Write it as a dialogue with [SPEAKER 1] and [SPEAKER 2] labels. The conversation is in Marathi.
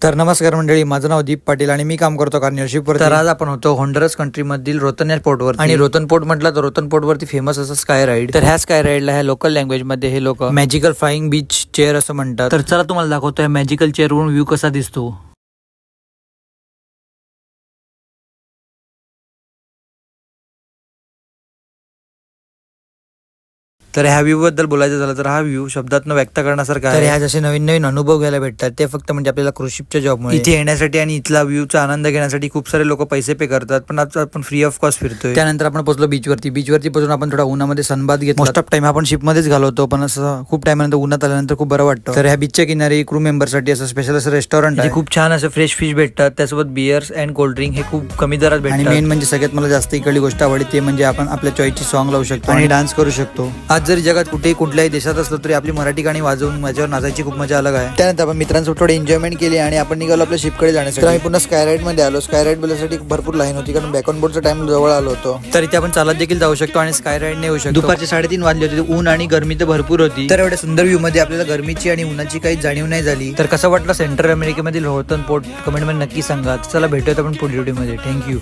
[SPEAKER 1] तर नमस्कार मंडळी, माझं नाव दीप पाटील आणि मी काम करतो कार्नियरशिपवर. तर आज आपण होतो होंडरस कंट्री मधील रोतन या पोर्टवर. आणि रोतन पोर्ट म्हटलं तर रोतन पोर्ट वरती फेमस असं स्काय राईड. तर ह्या स्काय राईडला ह्या लोकल लँग्वेज मध्ये हे लोक मॅजिकल फ्लाइंग बीच चेअर असं म्हणतात. तर चला तुम्हाला दाखवतो या मॅजिकल चेअर वरून व्ह्यू कसा दिसतो. तर ह्या व्ह्यू बद्दल बोलायचं झालं तर हा व्ह्यू शब्दात व्यक्त करण्यासारखा आहे. तर ह्या जसे नवीन नवीन अनुभव घ्यायला भेटतात ते फक्त म्हणजे आपल्याला क्रूझ शिपच्या जॉबमुळे. इथे येण्यासाठी आणि इथला व्ह्यूचा आनंद घेण्यासाठी खूप सारे लोक पैसे पे करतात, पण आता आपण फ्री ऑफ कॉस्ट फिरतोय. त्यानंतर आपण पोहोचलो बीचवरती. बीचवरती पोहोचून आपण थोडा उन्हामध्ये सनबाथ घेतला. मोस्ट ऑफ टाइम आपण शिपमध्येच घालवतो, पण असं खूप टाइमनंतर उन्हात आल्यानंतर खूप बरं वाटतं. तर ह्या बीचच्या किनारी क्रू मेंबरसाठी असं स्पेशल असं रेस्टॉरंट आहे. खूप छान असं फ्रेश फिश भेटतात, त्यासोबत बियर्स अँड कोल्ड्रिंक हे खूप कमी दरात भेटतात. आणि मेन म्हणजे सगळ्यात मला जास्त इकडली गोष्ट आवडली ते म्हणजे आपण आपल्या चॉईसची सॉंग लावू शकतो आणि डान्स करू शकतो. आज जरी जगात कुठल्याही देशात असलो तरी आपली मराठी गाणी वाजवून माझ्यावर नाचायची खूप मजा अलग आहे. त्यानंतर आपण मित्रांसोबत थोडे एन्जॉयमेंट केली आणि आपण निघालो आपल्या शिपकडे जाण्यासाठी. आम्ही पुन्हा स्काय राईड मध्ये आलो. स्काय राईड बोलण्यासाठी भरपूर लाईन होती, कारण बॅक ऑन बोर्डचा टाइम जवळ आलो होतो. तर इथे आपण चालत देखील जाऊ शकतो आणि स्काय राईड ने येऊ शकतो. दुपारचे 3:30 वाजले होते. ऊन आणि गरमी तर भरपूर होती. तर एवढ्या सुंदर व्ह्यू मध्ये आपल्याला गरमीची आणि उन्हाची काही जाणीव नाही झाली. तर कसं वाटलं सेंट्रल अमेरिकेमधील रोतन पोर्ट कमेंट मध्ये नक्की सांगा. चला भेटूयात आपण पुढील व्हिडिओ मध्ये. थँक्यू.